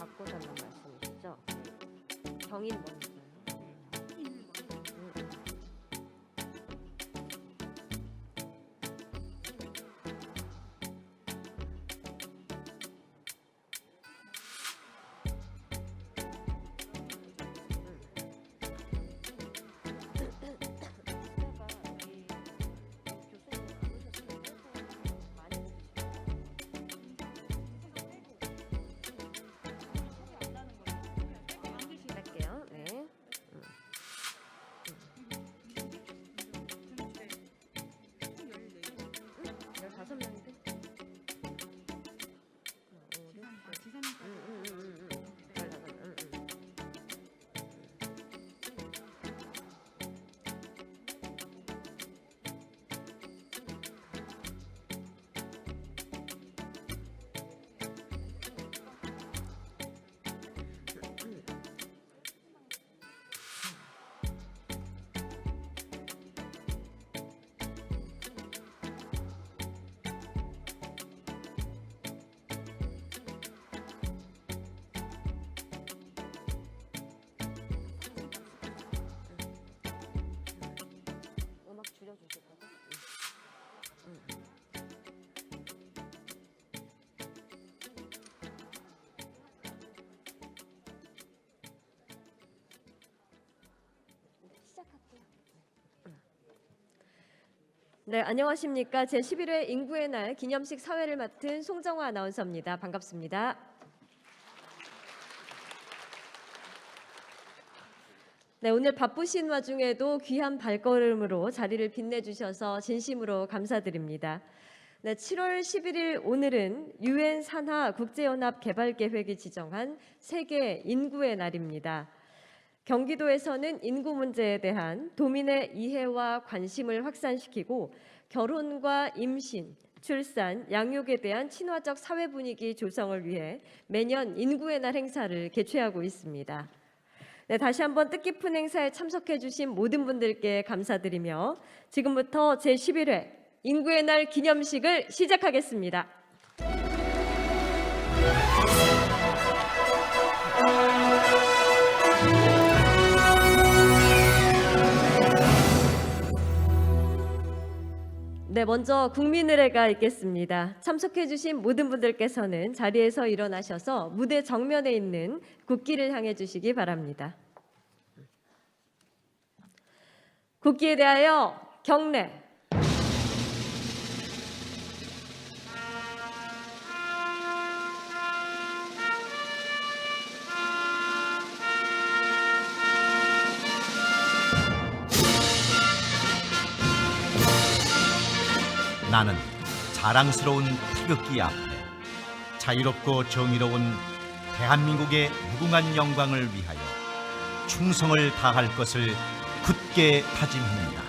바꿔달라는 말씀이시죠? 경인 먼저요. 할게요. 네. 15명인데? 음악 줄여주실 거죠? 시작할게요. 네, 안녕하십니까. 제11회 인구의 날 기념식 사회를 맡은 송정화 아나운서입니다. 반갑습니다. 네, 오늘 바쁘신 와중에도 귀한 발걸음으로 자리를 빛내주셔서 진심으로 감사드립니다. 네, 7월 11일 오늘은 UN 산하 국제연합 개발계획이 지정한 세계 인구의 날입니다. 경기도에서는 인구 문제에 대한 도민의 이해와 관심을 확산시키고 결혼과 임신, 출산, 양육에 대한 친화적 사회 분위기 조성을 위해 매년 인구의 날 행사를 개최하고 있습니다. 네, 다시 한번 뜻깊은 행사에 참석해 주신 모든 분들께 감사드리며 지금부터 제11회 인구의 날 기념식을 시작하겠습니다. 네, 먼저 국민의례가 있겠습니다. 참석해 주신 모든 분들께서는 자리에서 일어나셔서 무대 정면에 있는 국기를 향해 주시기 바랍니다. 국기에 대하여 경례. 나는 자랑스러운 태극기 앞에 자유롭고 정의로운 대한민국의 무궁한 영광을 위하여 충성을 다할 것을 굳게 다짐합니다.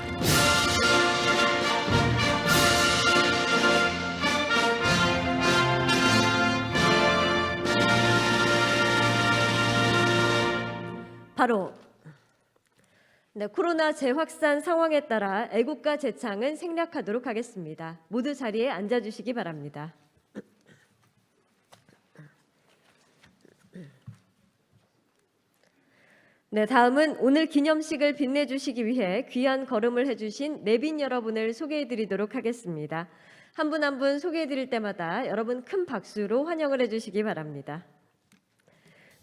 바로 네, 코로나 재확산 상황에 따라 애국가 제창은 생략하도록 하겠습니다. 모두 자리에 앉아주시기 바랍니다. 네, 다음은 오늘 기념식을 빛내주시기 위해 귀한 걸음을 해주신 내빈 여러분을 소개해드리도록 하겠습니다. 한 분 한 분 소개해드릴 때마다 여러분 큰 박수로 환영을 해주시기 바랍니다.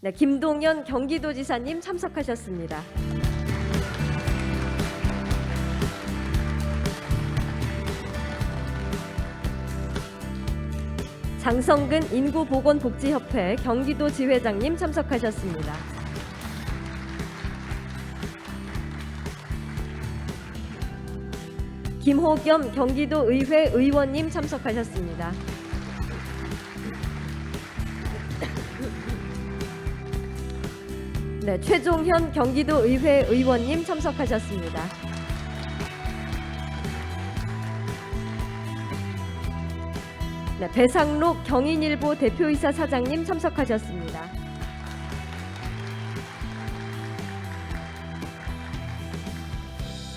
네, 김동연 경기도지사님 참석하셨습니다. 장성근 인구보건복지협회 경기도 지회장님 참석하셨습니다. 김호겸 경기도의회 의원님 참석하셨습니다. 네, 최종현 경기도의회 의원님 참석하셨습니다. 네, 배상록 경인일보 대표이사 사장님 참석하셨습니다.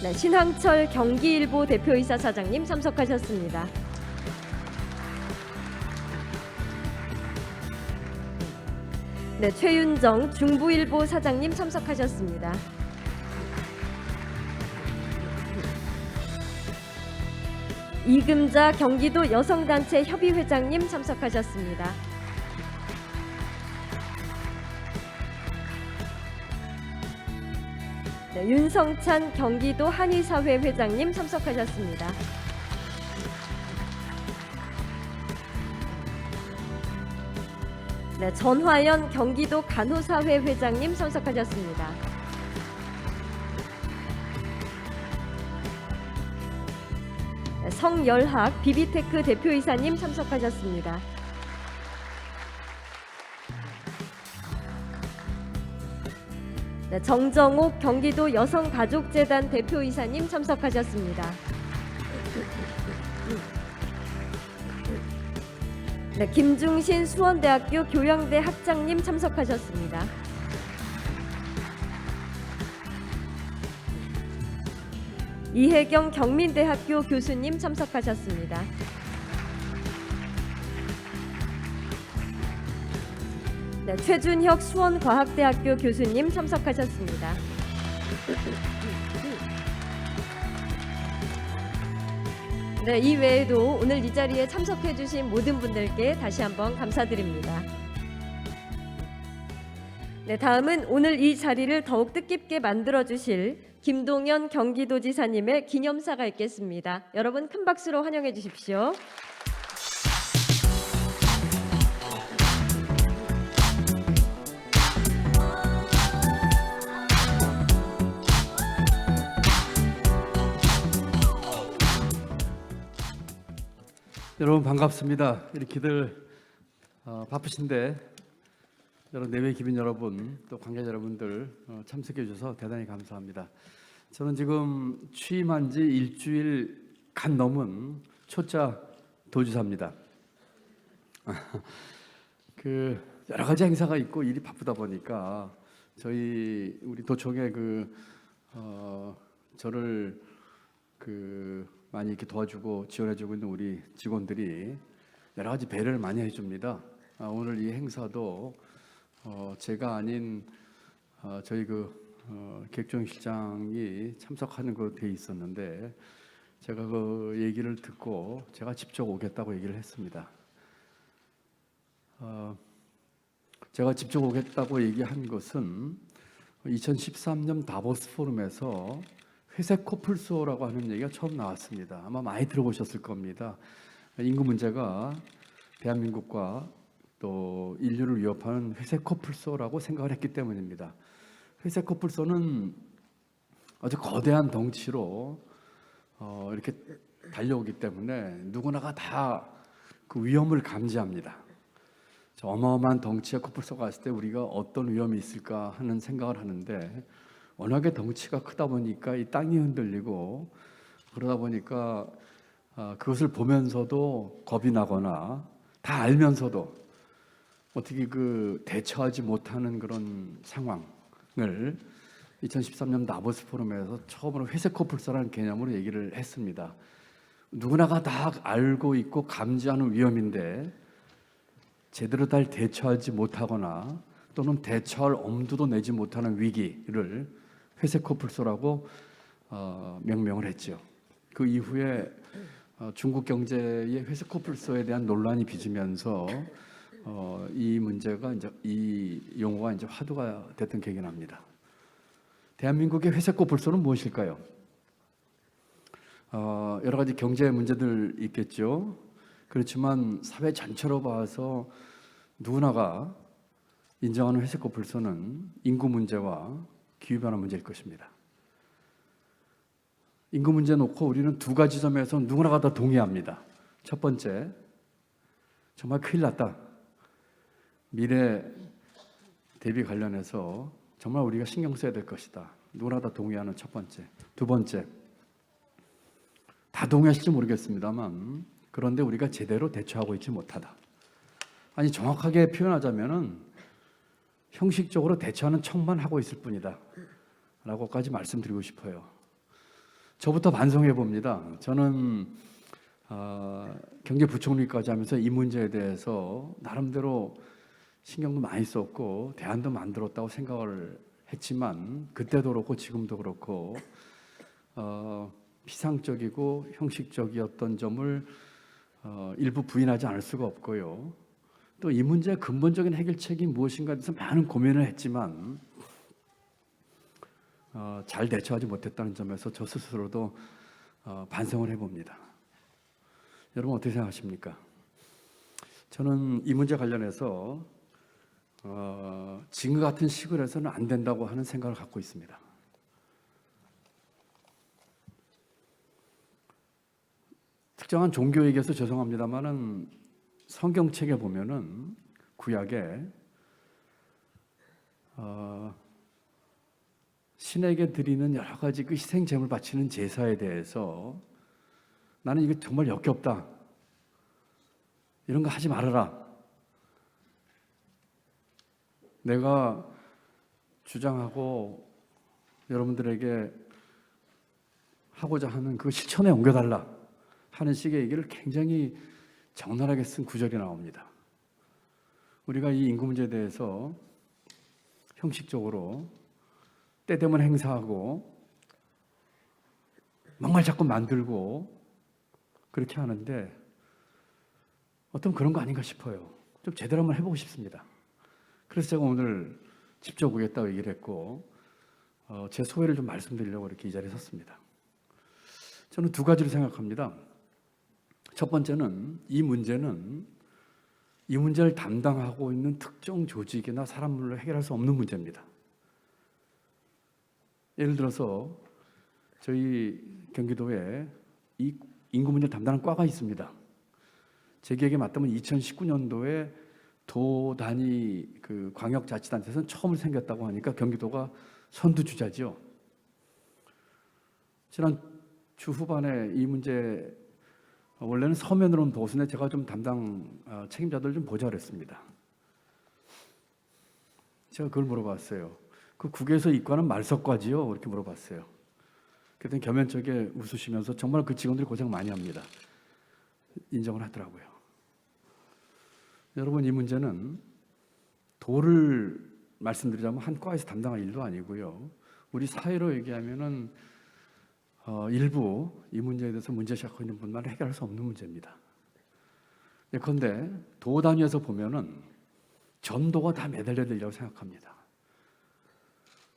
네, 신황철 경기일보 대표이사 사장님 참석하셨습니다. 네, 최윤정 중부일보 사장님 참석하셨습니다. 이금자 경기도 여성단체 협의회장님 참석하셨습니다. 네, 윤성찬 경기도 한의사회 회장님 참석하셨습니다. 네, 전화연 경기도 간호사회 회장님 참석하셨습니다. 네, 성열학 비비테크 대표이사님 참석하셨습니다. 네, 정정옥 경기도 여성가족재단 대표이사님 참석하셨습니다. 네, 김중신 수원대학교 교양대 학장님 참석하셨습니다. 이혜경 경민대학교 교수님 참석하셨습니다. 네, 최준혁 수원과학대학교 교수님 참석하셨습니다. 네, 이 외에도 오늘 이 자리에 참석해 주신 모든 분들께 다시 한번 감사드립니다. 네, 다음은 오늘 이 자리를 더욱 뜻깊게 만들어 주실 김동연 경기도지사님의 기념사가 있겠습니다. 여러분 큰 박수로 환영해 주십시오. 여러분 반갑습니다. 이렇게들 바쁘신데 여러분 내외 기빈 여러분 또 관계자 여러분들 참석해 주셔서 대단히 감사합니다. 저는 지금 취임한 지 일주일 간 넘은 초짜 도지사입니다. 그 여러 가지 행사가 있고 일이 바쁘다 보니까 우리 도청에 저를 많이 이렇게 도와주고 지원해주고 있는 우리 직원들이 여러 가지 배려를 많이 해줍니다. 오늘 이 행사도 제가 아닌 저희 기획조정실장이 참석하는 걸로 돼 있었는데 제가 그 얘기를 듣고 제가 직접 오겠다고 얘기를 했습니다. 제가 직접 오겠다고 얘기한 것은 2013년 다보스 포럼에서 회색 코뿔소라고 하는 얘기가 처음 나왔습니다. 아마 많이 들어보셨을 겁니다. 인구 문제가 대한민국과 또 인류를 위협하는 회색 코뿔소라고 생각을 했기 때문입니다. 회색 코뿔소는 아주 거대한 덩치로 이렇게 달려오기 때문에 누구나가 다 그 위험을 감지합니다. 저 어마어마한 덩치의 코뿔소가 왔을 때 우리가 어떤 위험이 있을까 하는 생각을 하는데 워낙에 덩치가 크다 보니까 이 땅이 흔들리고 그러다 보니까 그것을 보면서도 겁이 나거나 다 알면서도 어떻게 대처하지 못하는 그런 상황을 2013년 다보스 포럼에서 처음으로 회색 코뿔소라는 개념으로 얘기를 했습니다. 누구나가 다 알고 있고 감지하는 위험인데 제대로 잘 대처하지 못하거나 또는 대처할 엄두도 내지 못하는 위기를 회색 코뿔소라고 명명을 했죠. 그 이후에 중국 경제의 회색 코뿔소에 대한 논란이 빚으면서 이 문제가 이 용어가 화두가 됐던 기억이 납니다. 대한민국의 회색 코뿔소는 무엇일까요? 여러 가지 경제 문제들 있겠죠. 그렇지만 사회 전체로 봐서 누구나가 인정하는 회색 코뿔소는 인구 문제와 기후변화 문제일 것입니다. 인구 문제 놓고 우리는 두 가지 점에서 누구나가 다 동의합니다. 첫 번째, 정말 큰일 났다. 미래 대비 관련해서 정말 우리가 신경 써야 될 것이다. 누구나 다 동의하는 첫 번째. 두 번째, 다 동의하실지 모르겠습니다만 그런데 우리가 제대로 대처하고 있지 못하다. 아니 정확하게 표현하자면은 형식적으로 대처하는 척만 하고 있을 뿐이다 라고까지 말씀드리고 싶어요. 저부터 반성해 봅니다. 저는 경제부총리까지 하면서 이 문제에 대해서 나름대로 신경도 많이 썼고 대안도 만들었다고 생각을 했지만 그때도 그렇고 지금도 그렇고 피상적이고 형식적이었던 점을 일부 부인하지 않을 수가 없고요. 또 이 문제의 근본적인 해결책이 무엇인가에 대해서 많은 고민을 했지만 잘 대처하지 못했다는 점에서 저 스스로도 반성을 해봅니다. 여러분 어떻게 생각하십니까? 저는 이 문제 관련해서 지금 같은 시골에서는 안 된다고 하는 생각을 갖고 있습니다. 특정한 종교 얘기해서 죄송합니다만은 성경책에 보면은 구약에 신에게 드리는 여러 가지 그 희생 제물 바치는 제사에 대해서 나는 이게 정말 역겹다. 이런 거 하지 말아라. 내가 주장하고 여러분들에게 하고자 하는 그 실천에 옮겨달라 하는 식의 얘기를 굉장히 적나라하게 쓴 구절이 나옵니다. 우리가 이 인구 문제에 대해서 형식적으로 때되면 행사하고 뭔가를 자꾸 만들고 그렇게 하는데 어떤 그런 거 아닌가 싶어요. 좀 제대로 한번 해보고 싶습니다. 그래서 제가 오늘 직접 오겠다고 얘기를 했고 제 소회를 좀 말씀드리려고 이렇게 이 자리에 섰습니다. 저는 두 가지를 생각합니다. 첫 번째는 이 문제를 담당하고 있는 특정 조직이나 사람들로 해결할 수 없는 문제입니다. 예를 들어서 저희 경기도에 이 인구 문제를 담당하는 과가 있습니다. 제 기억에 맞다면 2019년도에 도 단위 그 광역자치단체에서는 처음 생겼다고 하니까 경기도가 선두주자죠. 지난 주 후반에 이 문제 원래는 서면으로는 보수인데 제가 좀 담당 책임자들 좀 보자 그랬습니다. 제가 그걸 물어봤어요. 그 국에서 이과는 말석과지요? 이렇게 물어봤어요. 그랬더니 겸연쩍게 웃으시면서 정말 그 직원들이 고생 많이 합니다. 인정을 하더라고요. 여러분 이 문제는 도를 말씀드리자면 한 과에서 담당할 일도 아니고요. 우리 사회로 얘기하면은 일부 이 문제에 대해서 문제시하고 있는 분만 해결할 수 없는 문제입니다. 예컨대 도 단위에서 보면은 전도가 다 매달려야 되리라고 생각합니다.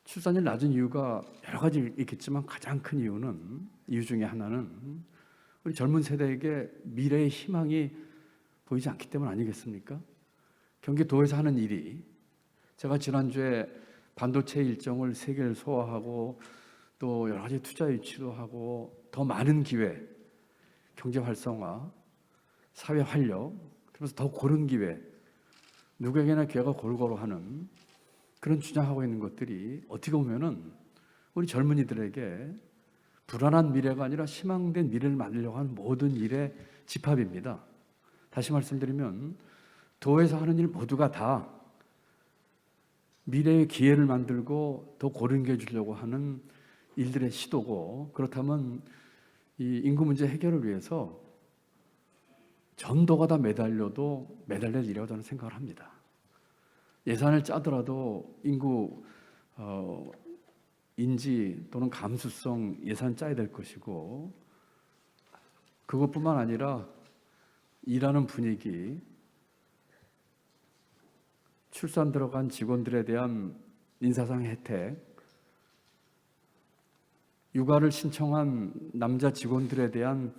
출산율 낮은 이유가 여러 가지 있겠지만 가장 큰 이유 중에 하나는 우리 젊은 세대에게 미래의 희망이 보이지 않기 때문 아니겠습니까? 경기도에서 하는 일이 제가 지난주에 반도체 일정을 세 개를 소화하고 또 여러 가지 투자 유치도 하고 더 많은 기회, 경제 활성화, 사회 활력, 그래서 더 고른 기회, 누구에게나 기회가 골고루 하는 그런 주장하고 있는 것들이 어떻게 보면은 우리 젊은이들에게 불안한 미래가 아니라 희망된 미래를 만들려고 하는 모든 일의 집합입니다. 다시 말씀드리면 도에서 하는 일 모두가 다 미래의 기회를 만들고 더 고른 기회 주려고 하는 일들의 시도고, 그렇다면 이 인구 문제 해결을 위해서 전도가 다 매달려도 매달릴 일이라고 저는 생각을 합니다. 예산을 짜더라도 인구 인지 또는 감수성 예산 짜야 될 것이고, 그것뿐만 아니라 일하는 분위기, 출산 들어간 직원들에 대한 인사상 혜택, 육아를 신청한 남자 직원들에 대한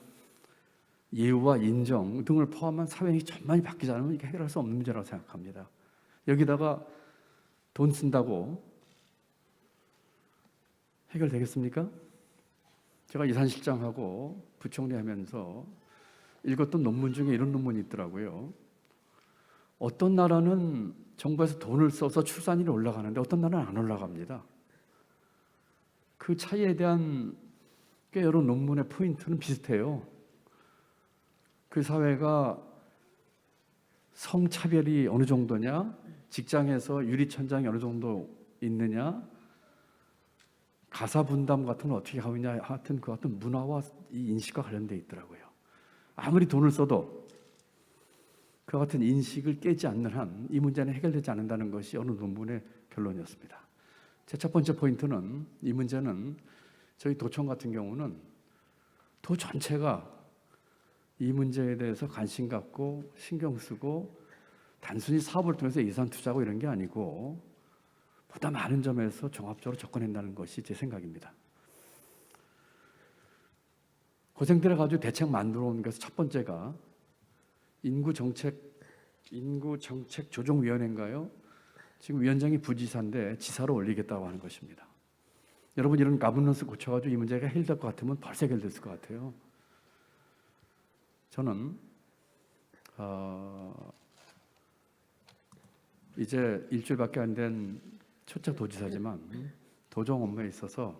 예우와 인정 등을 포함한 사회이 전반이 바뀌지 않으면 이게 해결할 수 없는 문제라고 생각합니다. 여기다가 돈 쓴다고 해결되겠습니까? 제가 예산실장하고 부총리 하면서 읽었던 논문 중에 이런 논문이 있더라고요. 어떤 나라는 정부에서 돈을 써서 출산율이 올라가는데 어떤 나라는 안 올라갑니다. 그 차이에 대한 꽤 여러 논문의 포인트는 비슷해요. 그 사회가 성차별이 어느 정도냐, 직장에서 유리천장이 어느 정도 있느냐, 가사 분담 같은 건 어떻게 하느냐, 하여튼 그 같은 문화와 이 인식과 관련돼 있더라고요. 아무리 돈을 써도 그와 같은 인식을 깨지 않는 한 이 문제는 해결되지 않는다는 것이 어느 논문의 결론이었습니다. 제 첫 번째 포인트는 이 문제는 저희 도청 같은 경우는 도 전체가 이 문제에 대해서 관심 갖고 신경 쓰고 단순히 사업을 통해서 예산 투자하고 이런 게 아니고 보다 많은 점에서 종합적으로 접근한다는 것이 제 생각입니다. 고생들어 가지고 대책 만들어 온 것에서 첫 번째가 인구정책조정위원회인가요? 지금 위원장이 부지사인데 지사로 올리겠다고 하는 것입니다. 여러분 이런 가버넌스 고쳐가지고 이 문제가 해결될 것 같으면 벌써 해결됐을 것 같아요. 저는 이제 일주일밖에 안 된 초짜 도지사지만 도정 업무에 있어서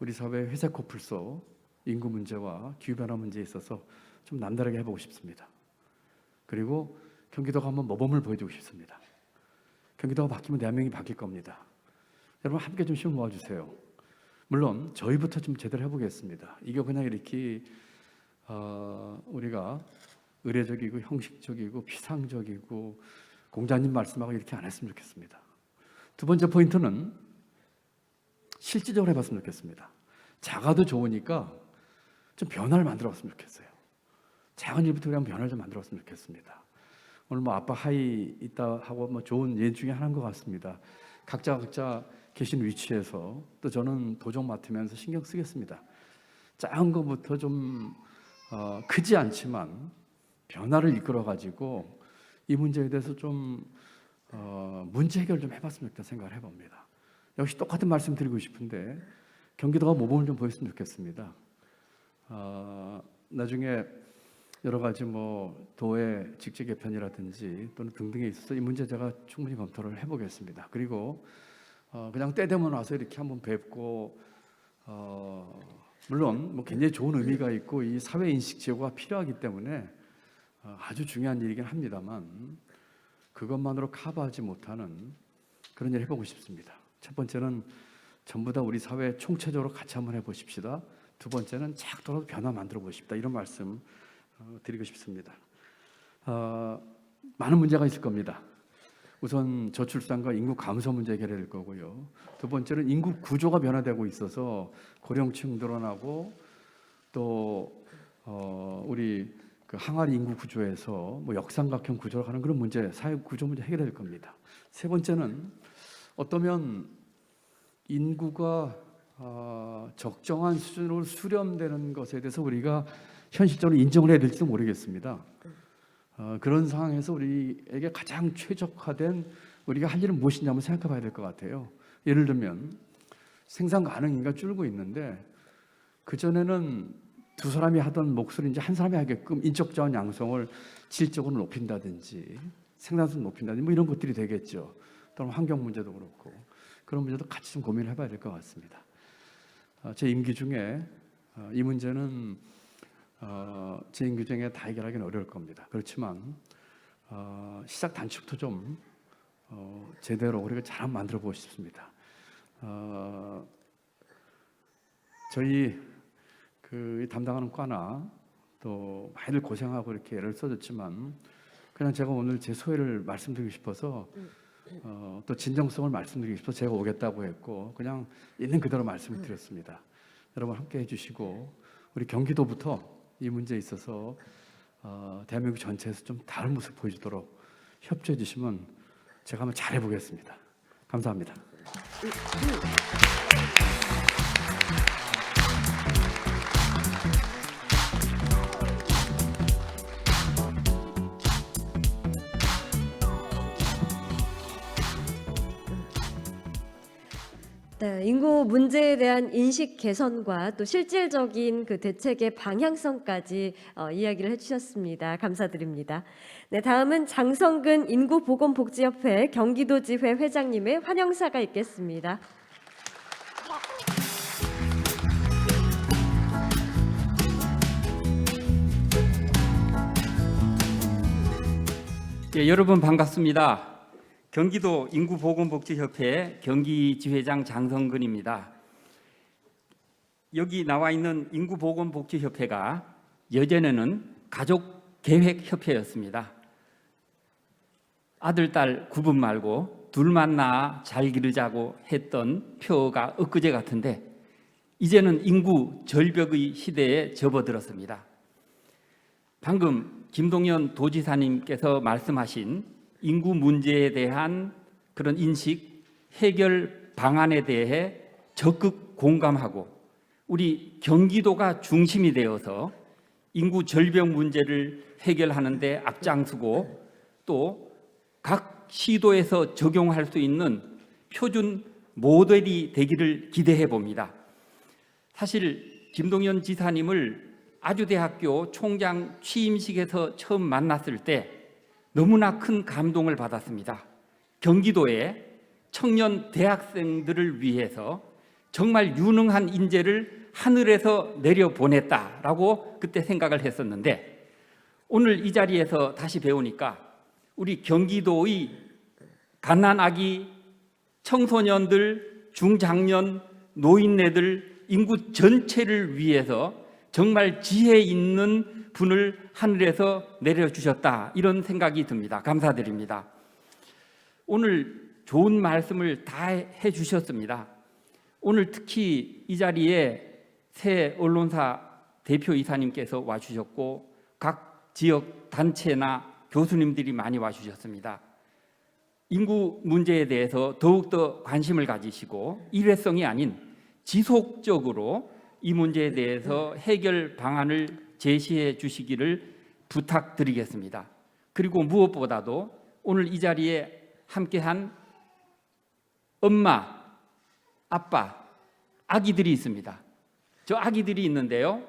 우리 사회의 회색 코뿔소 인구 문제와 기후변화 문제에 있어서 좀 남다르게 해보고 싶습니다. 그리고 경기도가 한번 모범을 보여주고 싶습니다. 경기도가 바뀌면 대한민국이 바뀔 겁니다. 여러분 함께 좀 힘을 모아주세요. 물론 저희부터 좀 제대로 해보겠습니다. 이게 그냥 이렇게 우리가 의례적이고 형식적이고 피상적이고 공자님 말씀하고 이렇게 안 했으면 좋겠습니다. 두 번째 포인트는 실질적으로 해봤으면 좋겠습니다. 작아도 좋으니까 좀 변화를 만들어봤으면 좋겠어요. 작은 일부터 그냥 변화를 좀 만들어봤으면 좋겠습니다. 오늘 뭐 아빠 하이 있다 하고 뭐 좋은 예 중에 하나인 것 같습니다. 각자 계신 위치에서 또 저는 도정 맡으면서 신경 쓰겠습니다. 작은 것부터 좀 크지 않지만 변화를 이끌어 가지고 이 문제에 대해서 좀 문제 해결 좀 해봤으면 좋겠다 생각을 해봅니다. 역시 똑같은 말씀 드리고 싶은데 경기도가 모범을 좀 보였으면 좋겠습니다. 나중에 여러 가지 뭐 도의 직제 개편이라든지 또는 등등에 있어서 이 문제 제가 충분히 검토를 해보겠습니다. 그리고 그냥 때 되면 와서 이렇게 한번 뵙고 물론 뭐 굉장히 좋은 의미가 있고 이 사회 인식 제고가 필요하기 때문에 아주 중요한 일이긴 합니다만 그것만으로 커버하지 못하는 그런 일을 해보고 싶습니다. 첫 번째는 전부 다 우리 사회 총체적으로 같이 한번 해보십시다. 두 번째는 작더라도 변화 만들어 보십시다. 이런 말씀 드리고 싶습니다. 많은 문제가 있을 겁니다. 우선 저출산과 인구 감소 문제 해결될 거고요. 두 번째는 인구 구조가 변화되고 있어서 고령층 늘어나고 또 우리 그 항아리 인구 구조에서 뭐 역삼각형 구조로 가는 그런 문제, 사회 구조 문제 해결될 겁니다. 세 번째는 어떠면 인구가 적정한 수준으로 수렴되는 것에 대해서 우리가 현실적으로 인정을 해야 될지도 모르겠습니다. 그런 상황에서 우리에게 가장 최적화된 우리가 할 일은 무엇이냐 한번 생각해 봐야 될 것 같아요. 예를 들면 생산 가능 인구가 줄고 있는데 그전에는 두 사람이 하던 목소리 이제 한 사람이 하게끔 인적 자원 양성을 질적으로 높인다든지 생산성 높인다든지 뭐 이런 것들이 되겠죠. 또는 환경 문제도 그렇고 그런 문제도 같이 좀 고민을 해봐야 될 것 같습니다. 제 임기 중에 이 문제는 제 임기 중에 다 해결하기는 어려울 겁니다. 그렇지만 시작 단추부터 좀 제대로 우리가 잘 한번 만들어 보고 싶습니다. 저희 그 담당하는 과나 또 많이들 고생하고 이렇게 애를 써줬지만 그냥 제가 오늘 제 소회를 말씀드리고 싶어서 또 진정성을 말씀드리고 싶어서 제가 오겠다고 했고 그냥 있는 그대로 말씀을 드렸습니다. 여러분 함께 해주시고 우리 경기도부터 이 문제에 있어서 대한민국 전체에서 좀 다른 모습 보여주도록 협조해 주시면 제가 한번 잘 해보겠습니다. 감사합니다. 네, 인구 문제에 대한 인식 개선과 또 실질적인 그 대책의 방향성까지 이야기를 해주셨습니다. 감사드립니다. 네, 다음은 장성근 인구보건복지협회 경기도지회 회장님의 환영사가 있겠습니다. 예, 여러분 반갑습니다. 경기도 인구보건복지협회 경기지회장 장성근입니다. 여기 나와 있는 인구보건복지협회가 예전에는 가족 계획협회였습니다. 아들, 딸 구분 말고 둘만 낳아 잘 기르자고 했던 표가 엊그제 같은데 이제는 인구 절벽의 시대에 접어들었습니다. 방금 김동연 도지사님께서 말씀하신 인구 문제에 대한 그런 인식, 해결 방안에 대해 적극 공감하고 우리 경기도가 중심이 되어서 인구 절벽 문제를 해결하는 데 앞장서고 또 각 시도에서 적용할 수 있는 표준 모델이 되기를 기대해 봅니다. 사실 김동연 지사님을 아주대학교 총장 취임식에서 처음 만났을 때 너무나 큰 감동을 받았습니다. 경기도의 청년 대학생들을 위해서 정말 유능한 인재를 하늘에서 내려보냈다라고 그때 생각을 했었는데 오늘 이 자리에서 다시 배우니까 우리 경기도의 갓난아기, 청소년들, 중장년, 노인네들 인구 전체를 위해서 정말 지혜 있는 분을 하늘에서 내려주셨다 이런 생각이 듭니다. 감사드립니다. 오늘 좋은 말씀을 다 해주셨습니다. 오늘 특히 이 자리에 새 언론사 대표이사님께서 와주셨고 각 지역 단체나 교수님들이 많이 와주셨습니다. 인구 문제에 대해서 더욱더 관심을 가지시고 일회성이 아닌 지속적으로 이 문제에 대해서 해결 방안을 제시해 주시기를 부탁드리겠습니다. 그리고 무엇보다도 오늘 이 자리에 함께한 엄마, 아빠, 아기들이 있습니다. 저 아기들이 있는데요.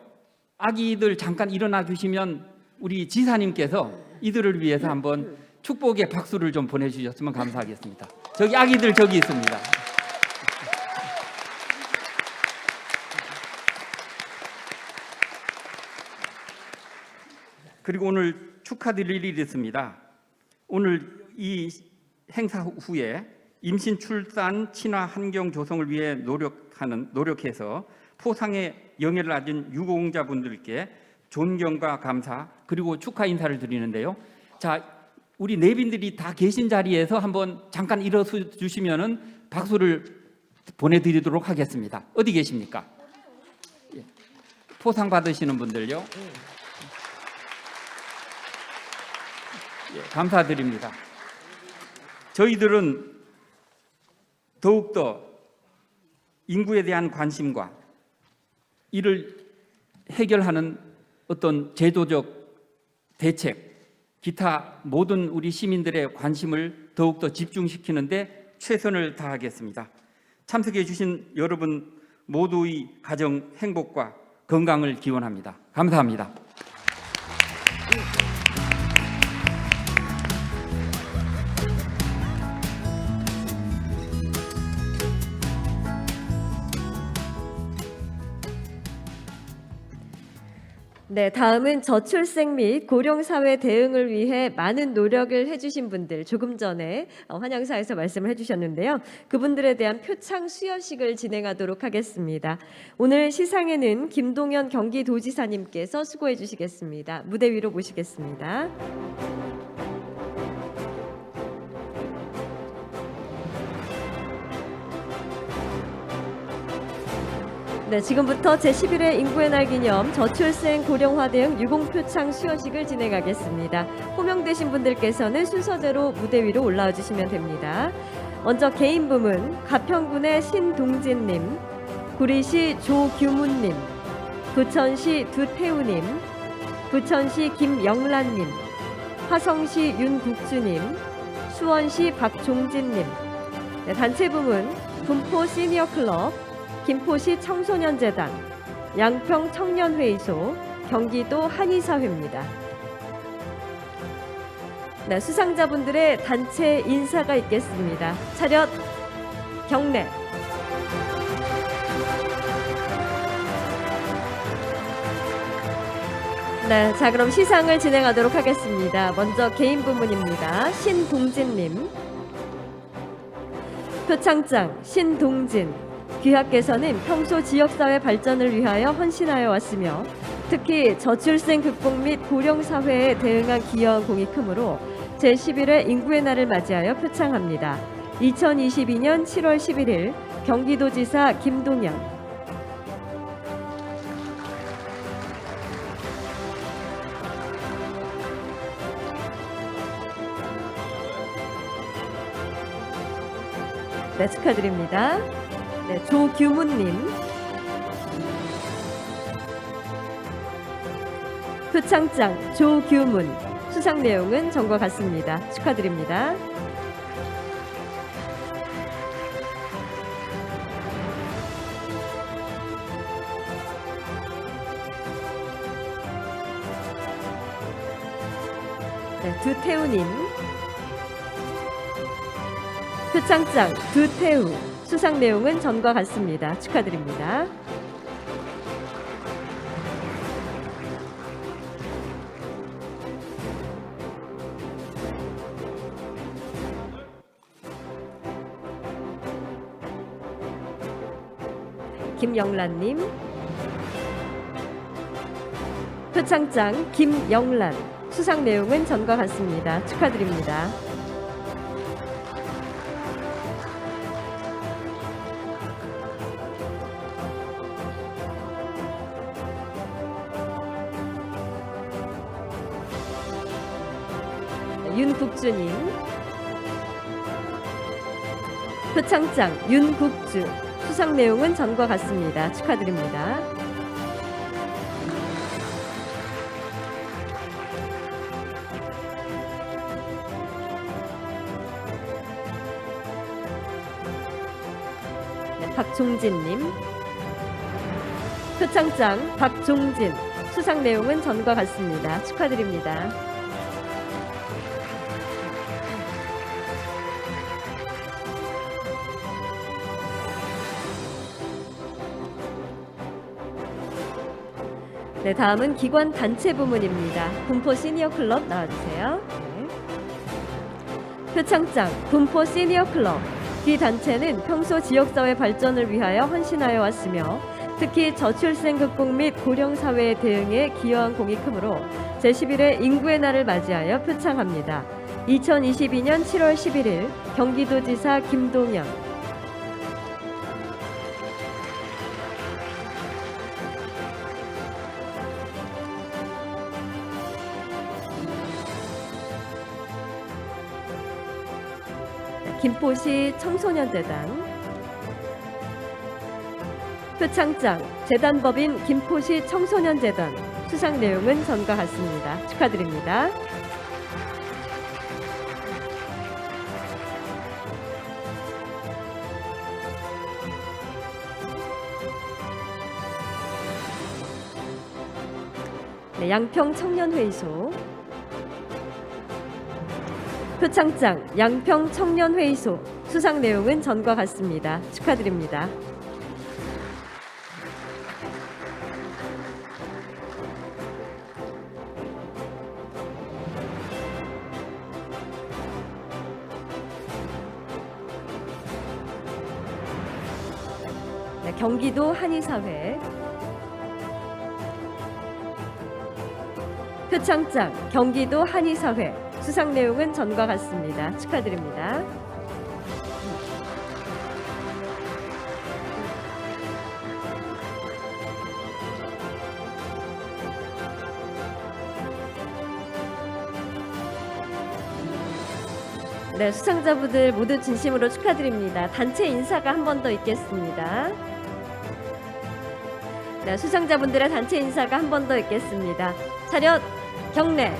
아기들 잠깐 일어나 주시면 우리 지사님께서 이들을 위해서 한번 축복의 박수를 좀 보내주셨으면 감사하겠습니다. 저기 아기들 저기 있습니다. 그리고 오늘 축하드릴 일이 있습니다. 오늘 이 행사 후에 임신, 출산, 친화 환경 조성을 위해 노력해서 포상의 영예를 가진 유공자분들께 존경과 감사 그리고 축하 인사를 드리는데요. 자, 우리 내빈들이 다 계신 자리에서 한번 잠깐 일어서 주시면은 박수를 보내드리도록 하겠습니다. 어디 계십니까? 예. 포상 받으시는 분들요. 예, 감사드립니다. 저희들은 더욱더 인구에 대한 관심과 이를 해결하는 어떤 제도적 대책, 기타 모든 우리 시민들의 관심을 더욱더 집중시키는데 최선을 다하겠습니다. 참석해 주신 여러분 모두의 가정 행복과 건강을 기원합니다. 감사합니다. 네, 다음은 저출생 및 고령사회 대응을 위해 많은 노력을 해주신 분들 조금 전에 환영사에서 말씀을 해주셨는데요. 그분들에 대한 표창 수여식을 진행하도록 하겠습니다. 오늘 시상에는 김동연 경기도지사님께서 수고해 주시겠습니다. 무대 위로 모시겠습니다. 네, 지금부터 제11회 인구의 날 기념 저출생 고령화 대응 유공표창 수여식을 진행하겠습니다. 호명되신 분들께서는 순서대로 무대 위로 올라와 주시면 됩니다. 먼저 개인 부문 가평군의 신동진님, 구리시 조규문님, 부천시 두태우님, 부천시 김영란님, 화성시 윤국주님, 수원시 박종진님. 네, 단체 부문 군포 시니어클럽, 김포시 청소년재단, 양평 청년회의소, 경기도 한의사회입니다. 네, 수상자분들의 단체 인사가 있겠습니다. 차렷 경례. 네, 자 그럼 시상을 진행하도록 하겠습니다. 먼저 개인 부문입니다. 신동진님, 표창장 신동진. 귀하께서는 평소 지역사회 발전을 위하여 헌신하여 왔으며 특히 저출생 극복 및 고령 사회에 대응한 기여한 공이 크므로 제11회 인구의 날을 맞이하여 표창합니다. 2022년 7월 11일 경기도지사 김동연. 네, 축하드립니다. 네, 조규문님. 표창장 조규문. 수상 내용은 전과 같습니다. 축하드립니다. 네, 두태우님. 표창장 두태우. 수상 내용은 전과 같습니다. 축하드립니다. 김영란님. 표창장 김영란. 수상 내용은 전과 같습니다. 축하드립니다. 윤국주님. 표창장 윤국주. 수상 내용은 전과 같습니다. 축하드립니다. 네, 박종진님. 표창장 박종진. 수상 내용은 전과 같습니다. 축하드립니다. 네, 다음은 기관 단체 부문입니다. 군포 시니어 클럽 나와주세요. 네. 표창장 군포 시니어 클럽. 이 단체는 평소 지역사회 발전을 위하여 헌신하여 왔으며 특히 저출생 극복 및 고령 사회의 대응에 기여한 공이 크므로 제11회 인구의 날을 맞이하여 표창합니다. 2022년 7월 11일 경기도지사 김동연. 김포시 청소년재단. 표창장 재단법인 김포시 청소년재단. 수상 내용은 전과 같습니다. 축하드립니다. 네, 양평 청년회의소. 표창장 양평 청년회의소. 수상 내용은 전과 같습니다. 축하드립니다. 네, 경기도 한의사회. 표창장 경기도 한의사회. 수상 내용은 전과 같습니다. 축하드립니다. 네, 수상자분들 모두 진심으로 축하드립니다. 단체 인사가 한 번 더 있겠습니다. 네, 수상자분들의 단체 인사가 한 번 더 있겠습니다. 차렷 경례.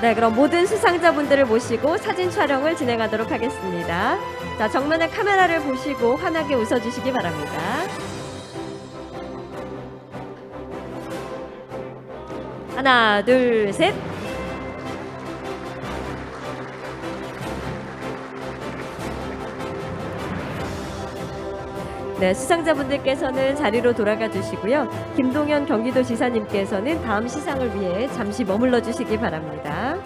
네, 그럼 모든 수상자분들을 모시고 사진 촬영을 진행하도록 하겠습니다. 자, 정면에 카메라를 보시고 환하게 웃어주시기 바랍니다. 하나, 둘, 셋. 네, 수상자분들께서는 자리로 돌아가 주시고요. 김동연 경기도지사님께서는 다음 시상을 위해 잠시 머물러 주시기 바랍니다.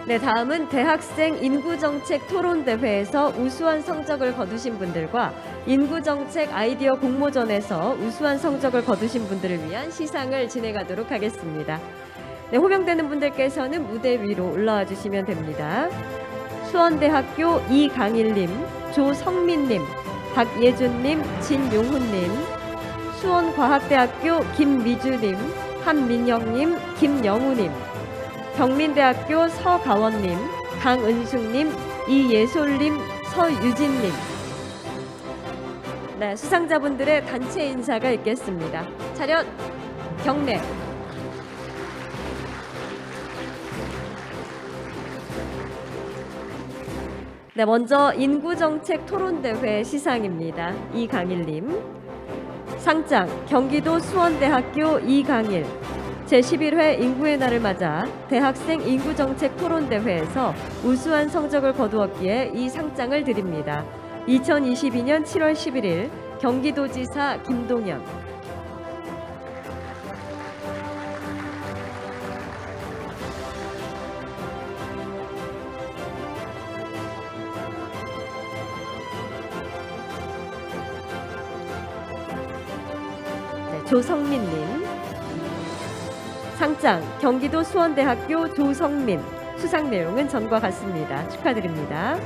네, 다음은 대학생 인구정책 토론대회에서 우수한 성적을 거두신 분들과 인구정책 아이디어 공모전에서 우수한 성적을 거두신 분들을 위한 시상을 진행하도록 하겠습니다. 네, 호명되는 분들께서는 무대 위로 올라와 주시면 됩니다. 수원대학교 이강일님, 조성민님, 박예준님, 진용훈님, 수원과학대학교 김미주님, 한민영님, 김영우님, 경민대학교 서가원님, 강은숙님, 이예솔님, 서유진님. 네, 수상자분들의 단체 인사가 있겠습니다. 차렷, 경례. 네, 먼저 인구정책 토론대회 시상입니다. 이강일님. 상장 경기도 수원대학교 이강일. 제11회 인구의 날을 맞아 대학생 인구정책 토론대회에서 우수한 성적을 거두었기에 이 상장을 드립니다. 2022년 7월 11일 경기도지사 김동연. 네, 조성민님. 상장 경기도 수원대학교 조성민. 수상 내용은 전과 같습니다. 축하드립니다.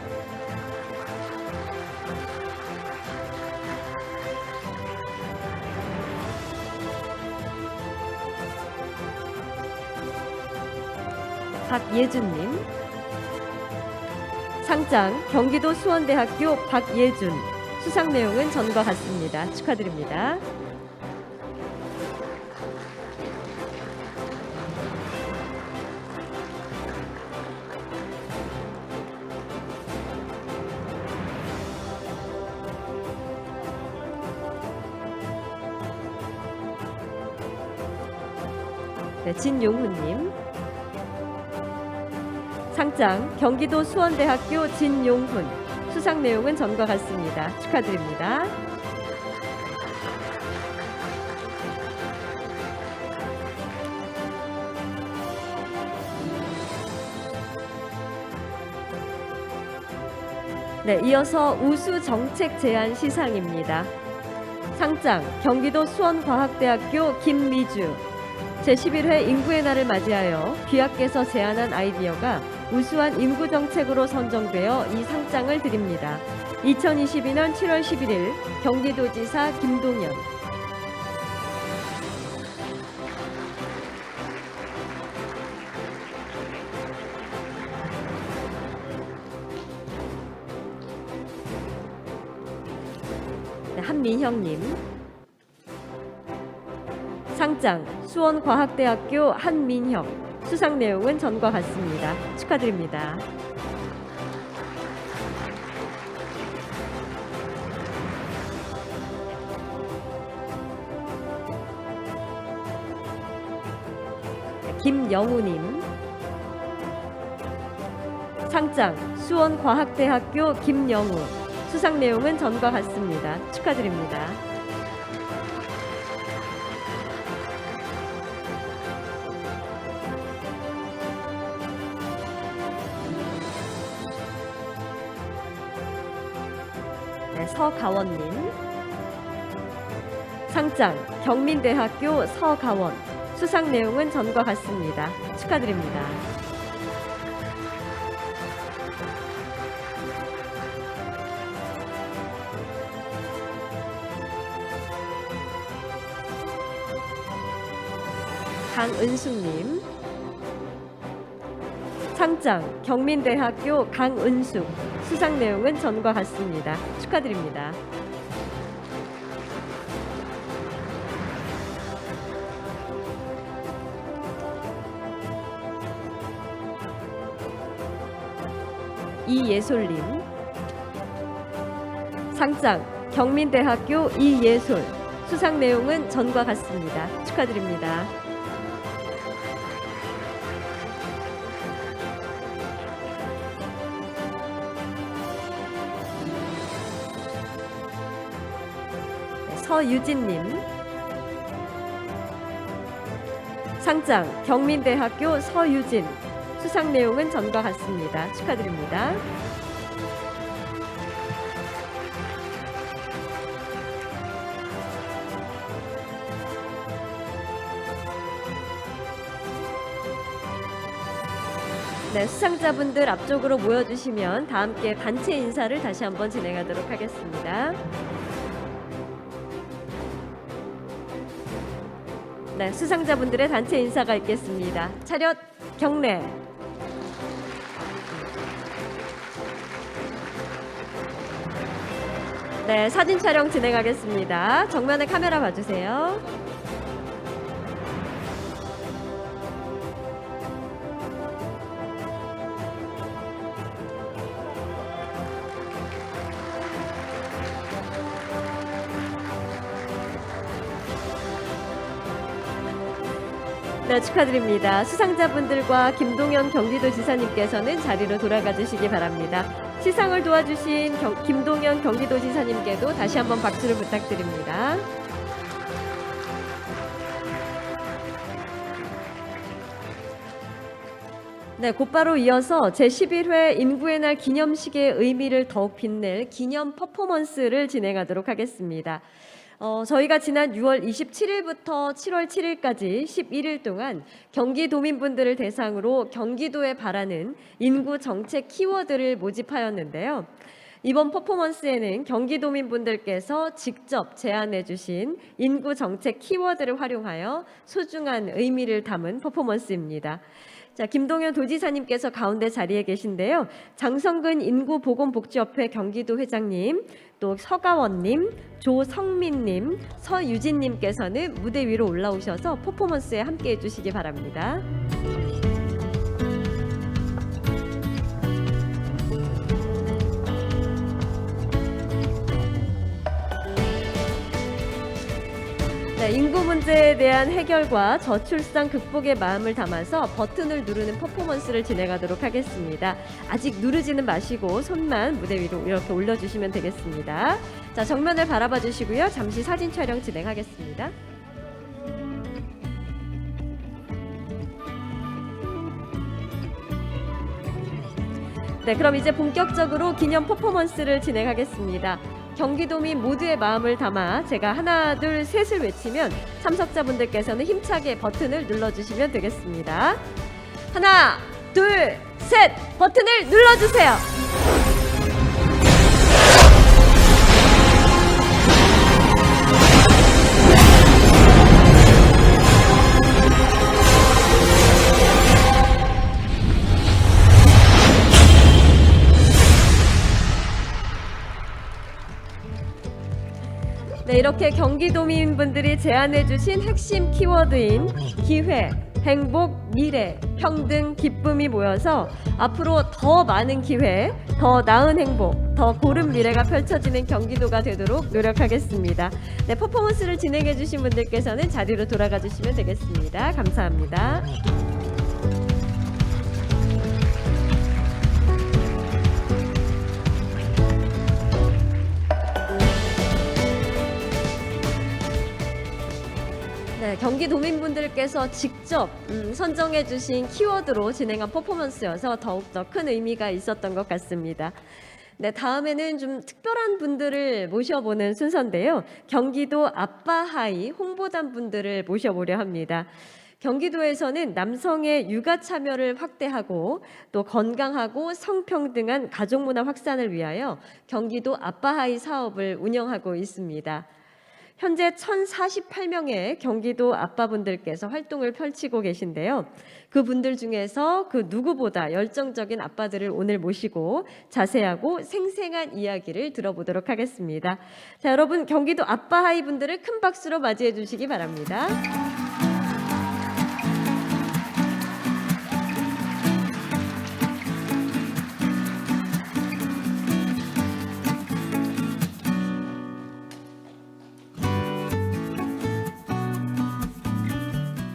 박예준님. 상장 경기도 수원대학교 박예준. 수상 내용은 전과 같습니다. 축하드립니다. 네, 진용훈님. 상장 경기도 수원대학교 진용훈. 수상 내용은 전과 같습니다. 축하드립니다. 네, 이어서 우수 정책 제안 시상입니다. 상장 경기도 수원과학대학교 김미주. 제11회 인구의 날을 맞이하여 귀하께서 제안한 아이디어가 우수한 인구정책으로 선정되어 이 상장을 드립니다. 2022년 7월 11일 경기도지사 김동연. 네, 한민형님. 상장 수원과학대학교 한민혁. 수상 내용은 전과 같습니다. 축하드립니다. 김영우님. 상장 수원과학대학교 김영우. 수상 내용은 전과 같습니다. 축하드립니다. 네, 서가원님. 상장 경민대학교 서가원. 수상 내용은 전과 같습니다. 축하드립니다. 강은숙님. 상장 경민대학교 강은숙. 수상 내용은 전과 같습니다. 축하드립니다. 이예솔님. 상장 경민대학교 이예솔. 수상 내용은 전과 같습니다. 축하드립니다. 서유진님. 상장 경민대학교 서유진. 수상 내용은 전과 같습니다. 축하드립니다. 네, 수상자분들 앞쪽으로 모여주시면 다 함께 단체 인사를 다시 한번 진행하도록 하겠습니다. 네, 수상자분들의 단체 인사가 있겠습니다. 차렷 경례. 네, 사진 촬영 진행하겠습니다. 정면에 카메라 봐주세요. 네, 축하드립니다. 수상자분들과 김동연 경기도지사님께서는 자리로 돌아가 주시기 바랍니다. 시상을 도와주신 김동연 경기도지사님께도 다시 한번 박수를 부탁드립니다. 네, 곧바로 이어서 제11회 인구의 날 기념식의 의미를 더욱 빛낼 기념 퍼포먼스를 진행하도록 하겠습니다. 저희가 지난 6월 27일부터 7월 7일까지 11일 동안 경기도민분들을 대상으로 경기도에 바라는 인구 정책 키워드를 모집하였는데요. 이번 퍼포먼스에는 경기도민분들께서 직접 제안해 주신 인구 정책 키워드를 활용하여 소중한 의미를 담은 퍼포먼스입니다. 자, 김동연 도지사님께서 가운데 자리에 계신데요. 장성근 인구보건복지협회 경기도 회장님, 또 서가원님, 조성민님, 서유진님께서는 무대 위로 올라오셔서 퍼포먼스에 함께해 주시기 바랍니다. 네, 인구 문제에 대한 해결과 저출산 극복의 마음을 담아서 버튼을 누르는 퍼포먼스를 진행하도록 하겠습니다. 아직 누르지는 마시고 손만 무대 위로 이렇게 올려주시면 되겠습니다. 자, 정면을 바라봐 주시고요. 잠시 사진 촬영 진행하겠습니다. 네, 그럼 이제 본격적으로 기념 퍼포먼스를 진행하겠습니다. 경기도민 모두의 마음을 담아 제가 하나, 둘, 셋을 외치면 참석자분들께서는 힘차게 버튼을 눌러주시면 되겠습니다. 하나, 둘, 셋! 버튼을 눌러주세요. 네, 이렇게 경기도민분들이 제안해 주신 핵심 키워드인 기회, 행복, 미래, 평등, 기쁨이 모여서 앞으로 더 많은 기회, 더 나은 행복, 더 고른 미래가 펼쳐지는 경기도가 되도록 노력하겠습니다. 네, 퍼포먼스를 진행해 주신 분들께서는 자리로 돌아가 주시면 되겠습니다. 감사합니다. 네, 경기도민분들께서 직접 선정해 주신 키워드로 진행한 퍼포먼스여서 더욱더 큰 의미가 있었던 것 같습니다. 네, 다음에는 좀 특별한 분들을 모셔보는 순서인데요. 경기도 아빠하이 홍보단 분들을 모셔보려 합니다. 경기도에서는 남성의 육아 참여를 확대하고 또 건강하고 성평등한 가족문화 확산을 위하여 경기도 아빠하이 사업을 운영하고 있습니다. 현재 1,048명의 경기도 아빠분들께서 활동을 펼치고 계신데요. 그분들 중에서 그 누구보다 열정적인 아빠들을 오늘 모시고 자세하고 생생한 이야기를 들어보도록 하겠습니다. 자, 여러분 경기도 아빠하이 분들을 큰 박수로 맞이해 주시기 바랍니다.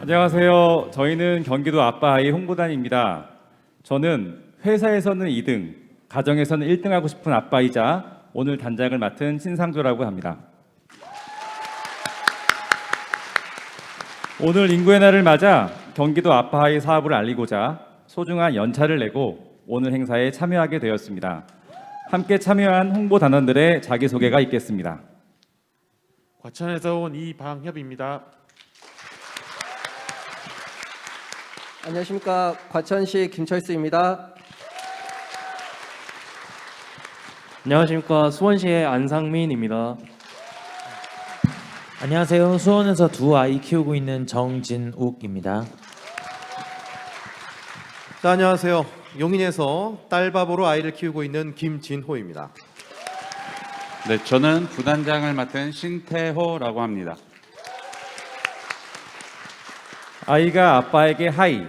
안녕하세요. 저희는 경기도 아빠아이 홍보단입니다. 저는 회사에서는 2등, 가정에서는 1등 하고 싶은 아빠이자 오늘 단장을 맡은 신상조라고 합니다. 오늘 인구의 날을 맞아 경기도 아빠아이 사업을 알리고자 소중한 연차를 내고 오늘 행사에 참여하게 되었습니다. 함께 참여한 홍보 단원들의 자기소개가 있겠습니다. 과천에서 온 이방협입니다. 안녕하십니까. 과천시 김철수입니다. 안녕하십니까. 수원시의 안상민입니다. 안녕하세요. 수원에서 두 아이 키우고 있는 정진욱입니다. 자, 안녕하세요. 용인에서 딸바보로 아이를 키우고 있는 김진호입니다. 네, 저는 부단장을 맡은 신태호라고 합니다. 아이가 아빠에게 하이,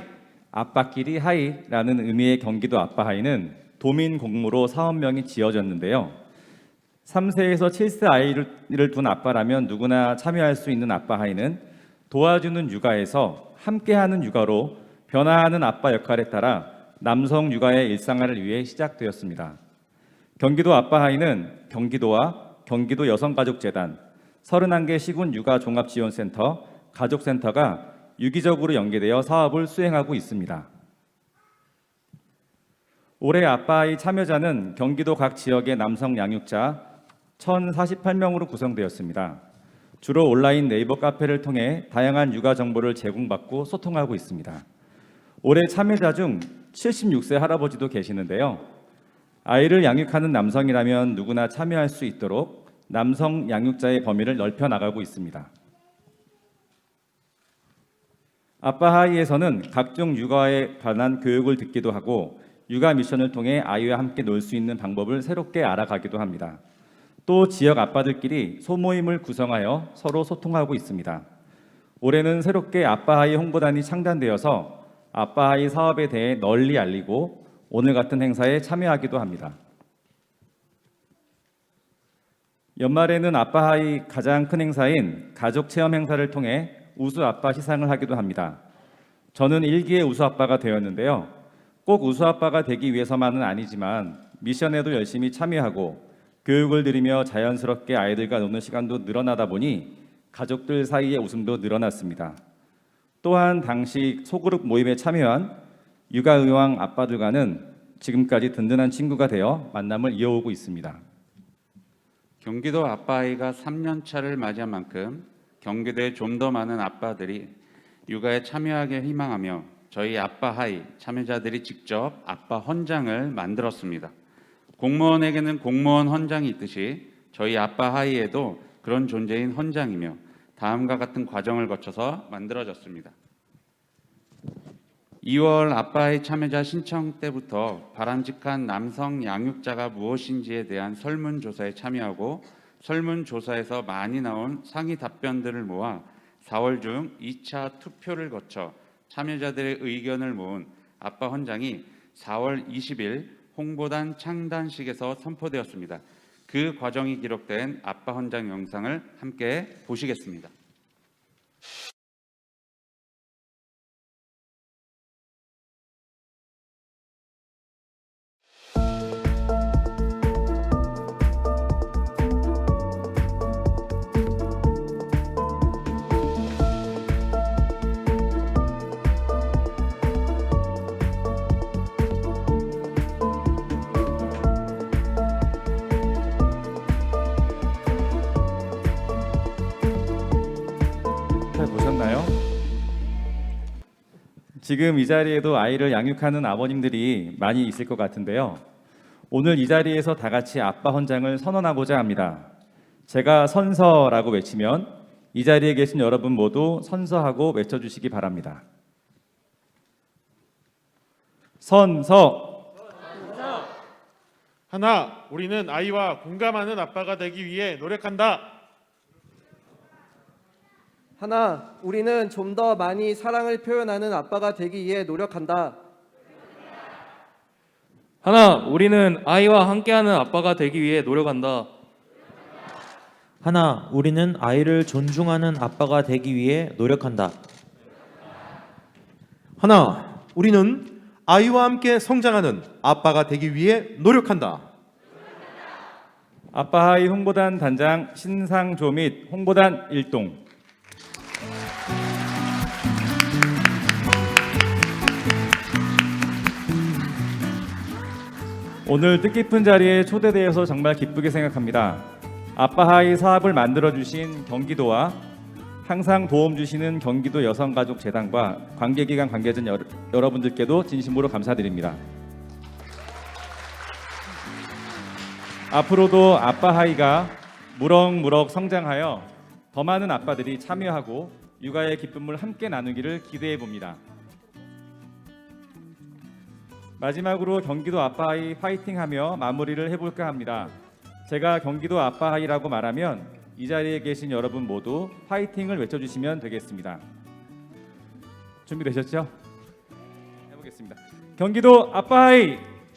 아빠끼리 하이라는 의미의 경기도 아빠하이는 도민 공무로 사업명이 지어졌는데요. 3세에서 7세 아이를 둔 아빠라면 누구나 참여할 수 있는 아빠하이는 도와주는 육아에서 함께하는 육아로 변화하는 아빠 역할에 따라 남성 육아의 일상화를 위해 시작되었습니다. 경기도 아빠하이는 경기도와 경기도 여성가족재단, 31개 시군 육아종합지원센터, 가족센터가 유기적으로 연계되어 사업을 수행하고 있습니다. 올해 아빠아이 참여자는 경기도 각 지역의 남성 양육자 1,048명으로 구성되었습니다. 주로 온라인 네이버 카페를 통해 다양한 육아 정보를 제공받고 소통하고 있습니다. 올해 참여자 중 76세 할아버지도 계시는데요. 아이를 양육하는 남성이라면 누구나 참여할 수 있도록 남성 양육자의 범위를 넓혀 나가고 있습니다. 아빠하이에서는 각종 육아에 관한 교육을 듣기도 하고 육아 미션을 통해 아이와 함께 놀 수 있는 방법을 새롭게 알아가기도 합니다. 또 지역 아빠들끼리 소모임을 구성하여 서로 소통하고 있습니다. 올해는 새롭게 아빠하이 홍보단이 창단되어서 아빠하이 사업에 대해 널리 알리고 오늘 같은 행사에 참여하기도 합니다. 연말에는 아빠하이 가장 큰 행사인 가족 체험 행사를 통해 우수 아빠 시상을 하기도 합니다. 저는 1기의 우수 아빠가 되었는데요. 꼭 우수 아빠가 되기 위해서만은 아니지만 미션에도 열심히 참여하고 교육을 드리며 자연스럽게 아이들과 노는 시간도 늘어나다 보니 가족들 사이의 웃음도 늘어났습니다. 또한 당시 소그룹 모임에 참여한 육아의왕 아빠들과는 지금까지 든든한 친구가 되어 만남을 이어오고 있습니다. 경기도 아빠아이가 3년 차를 맞이한 만큼 경기도에 좀 더 많은 아빠들이 육아에 참여하길 희망하며 저희 아빠하이 참여자들이 직접 아빠 헌장을 만들었습니다. 공무원에게는 공무원 헌장이 있듯이 저희 아빠하이에도 그런 존재인 헌장이며 다음과 같은 과정을 거쳐서 만들어졌습니다. 2월 아빠하이 참여자 신청 때부터 바람직한 남성 양육자가 무엇인지에 대한 설문조사에 참여하고 설문조사에서 많이 나온 상위 답변들을 모아 4월 중 2차 투표를 거쳐 참여자들의 의견을 모은 아빠 헌장이 4월 20일 홍보단 창단식에서 선포되었습니다. 그 과정이 기록된 아빠 헌장 영상을 함께 보시겠습니다. 잘 보셨나요? 지금 이 자리에도 아이를 양육하는 아버님들이 많이 있을 것 같은데요. 오늘 이 자리에서 다 같이 아빠 헌장을 선언하고자 합니다. 제가 선서라고 외치면 이 자리에 계신 여러분 모두 선서하고 외쳐주시기 바랍니다. 선서. 하나, 우리는 아이와 공감하는 아빠가 되기 위해 노력한다. 하나, 우리는 좀 더 많이 사랑을 표현하는 아빠가 되기 위해 노력한다. 하나, 우리는 아이와 함께하는 아빠가 되기 위해 노력한다. 하나, 우리는 아이를 존중하는 아빠가 되기 위해 노력한다. 하나, 우리는 아이와 함께 성장하는 아빠가 되기 위해 노력한다. 아빠하이 홍보단 단장 신상조 및 홍보단 일동. 오늘 뜻깊은 자리에 초대되어서 정말 기쁘게 생각합니다. 아빠하이 사업을 만들어주신 경기도와 항상 도움 주시는 경기도 여성가족재단과 관계기관 관계자 여러분들께도 진심으로 감사드립니다. 앞으로도 아빠하이가 무럭무럭 성장하여 더 많은 아빠들이 참여하고 육아의 기쁨을 함께 나누기를 기대해 봅니다. 마지막으로 경기도 아빠하이 파이팅하며 마무리를 해볼까 합니다. 제가 경기도 아빠하이라고 말하면 이 자리에 계신 여러분 모두 파이팅을 외쳐주시면 되겠습니다. 준비되셨죠? 해보겠습니다. 경기도 아빠하이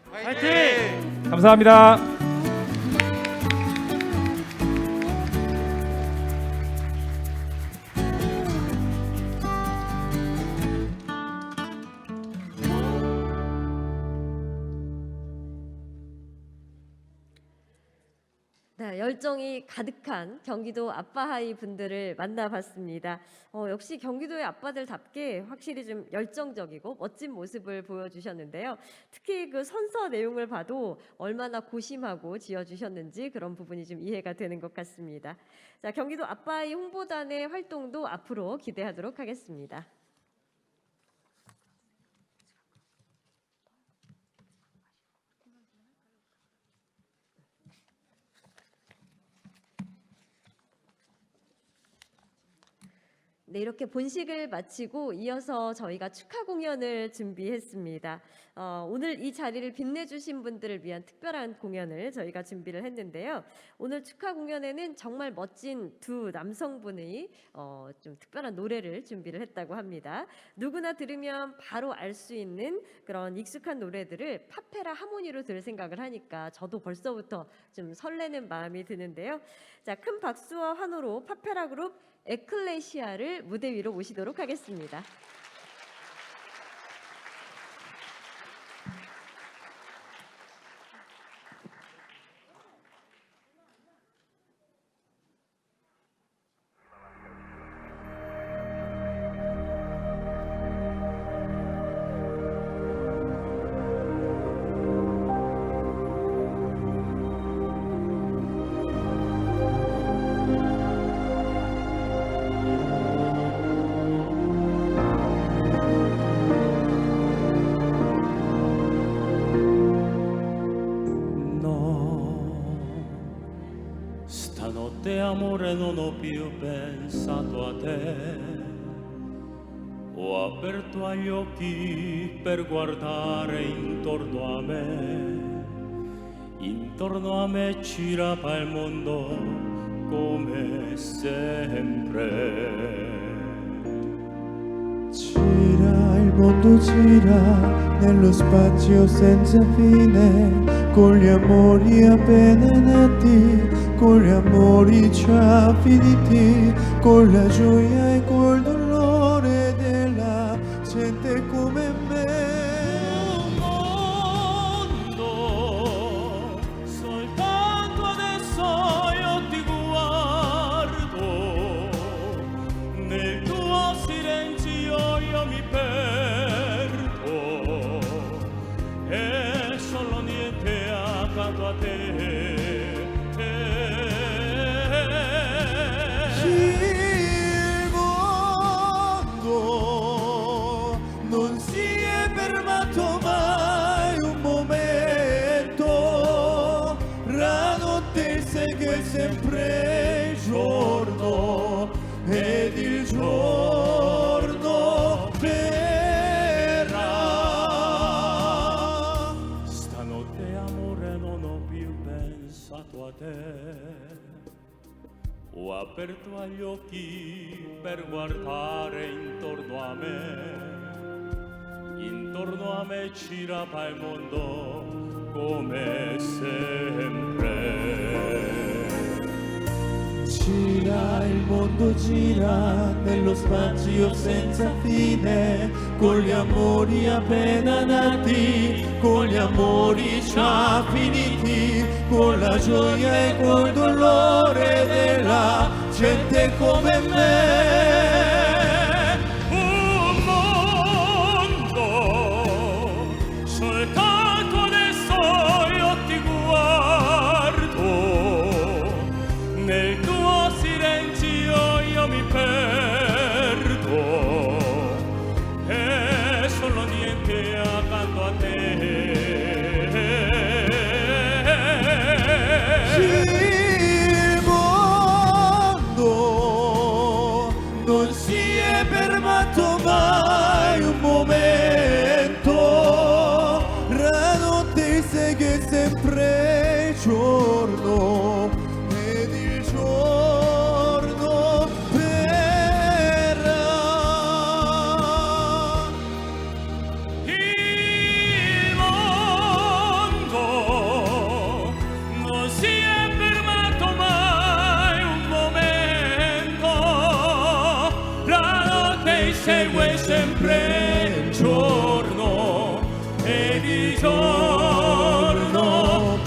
파이팅! 감사합니다. 네, 열정이 가득한 경기도 아빠하이 분들을 만나봤습니다. 역시 경기도의 아빠들답게 확실히 좀 열정적이고 멋진 모습을 보여주셨는데요. 특히 그 선서 내용을 봐도 얼마나 고심하고 지어주셨는지 그런 부분이 좀 이해가 되는 것 같습니다. 자, 경기도 아빠하이 홍보단의 활동도 앞으로 기대하도록 하겠습니다. 네, 이렇게 본식을 마치고 이어서 저희가 축하 공연을 준비했습니다. 오늘 이 자리를 빛내주신 분들을 위한 특별한 공연을 저희가 준비를 했는데요. 오늘 축하 공연에는 정말 멋진 두 남성분이 좀 특별한 노래를 준비를 했다고 합니다. 누구나 들으면 바로 알 수 있는 그런 익숙한 노래들을 파페라 하모니로 들을 생각을 하니까 저도 벌써부터 좀 설레는 마음이 드는데요. 자, 큰 박수와 환호로 파페라 그룹 에클레시아를 무대 위로 모시도록 하겠습니다. Stanotte amore non ho più pensato a te, ho aperto agli occhi per guardare intorno a me girava il mondo come sempre. Gira, il mondo gira nello spazio senza fine, con gli amori appena nati, con gli amori già finiti, con la gioia e col dolore della gente come me. Un mondo, soltanto adesso io ti guardo, nel tuo silenzio io mi perdo, e solo niente accanto a te. Il mondo non si è fermato mai un momento, la notte segue sempre il giorno ed il giorno verrà. Stanotte amore non ho più pensato a te, ho aperto agli occhi per guardare intorno a me girava il mondo come sempre. Gira, il mondo gira nello spazio senza fine, con gli amori appena nati, con gli amori già finiti, con la gioia e col dolore della gente come me. Un mondo, soltanto adesso io segue sempre il giorno e di giorno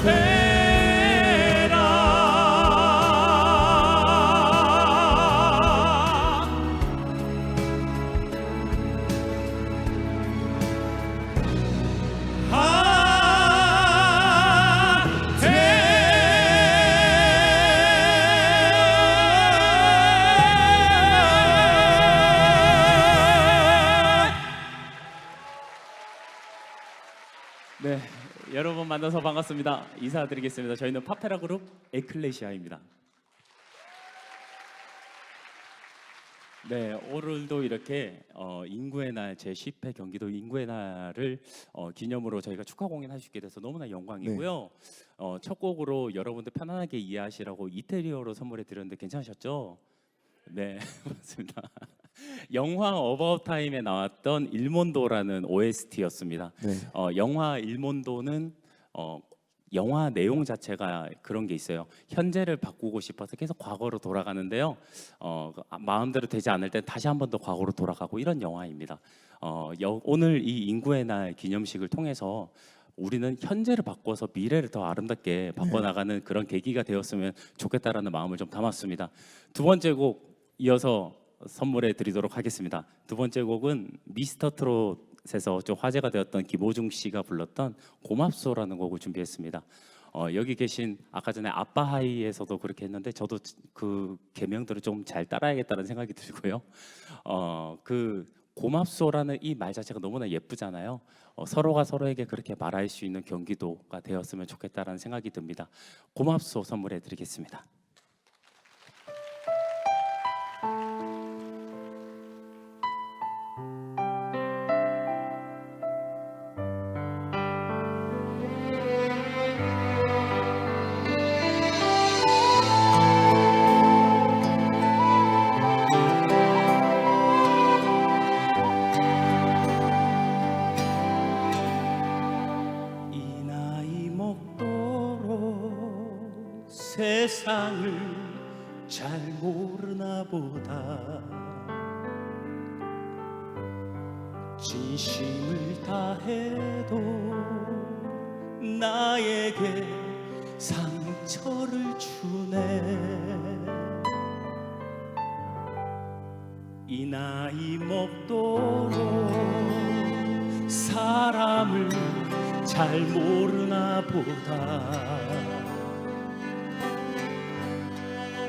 네, 여러분 만나서 반갑습니다. 인사드리겠습니다. 저희는 파페라 그룹 에클레시아입니다. 네, 오늘도 이렇게 인구의 날 제10회 경기도 인구의 날을 기념으로 저희가 축하 공연할 수 있게 돼서 너무나 영광이고요. 첫 곡으로 여러분들 편안하게 이해하시라고 이태리어로 선물해 드렸는데 괜찮으셨죠? 네, 맞습니다. 영화 어바웃 타임에 나왔던 일몬도라는 OST였습니다. 네. 영화 일몬도는 영화 내용 자체가 그런 게 있어요. 현재를 바꾸고 싶어서 계속 과거로 돌아가는데요. 마음대로 되지 않을 땐 다시 한 번 더 과거로 돌아가고 이런 영화입니다. 오늘 이 인구의 날 기념식을 통해서 우리는 현재를 바꿔서 미래를 더 아름답게 바꿔나가는 그런 계기가 되었으면 좋겠다라는 마음을 좀 담았습니다. 두 번째 곡 이어서 선물해 드리도록 하겠습니다. 두 번째 곡은 미스터 트롯에서 좀 화제가 되었던 김호중 씨가 불렀던 고맙소라는 곡을 준비했습니다. 여기 계신 아까 전에 아빠하이에서도 그렇게 했는데 저도 그 계명들을 좀 잘 따라야겠다는 생각이 들고요. 그 고맙소라는 이 말 자체가 너무나 예쁘잖아요. 서로가 서로에게 그렇게 말할 수 있는 경기도가 되었으면 좋겠다라는 생각이 듭니다. 고맙소 선물해 드리겠습니다. 세상을 잘 모르나 보다 진심을 다해도 나에게 상처를 주네 이 나이 먹도록 사람을 잘 모르나 보다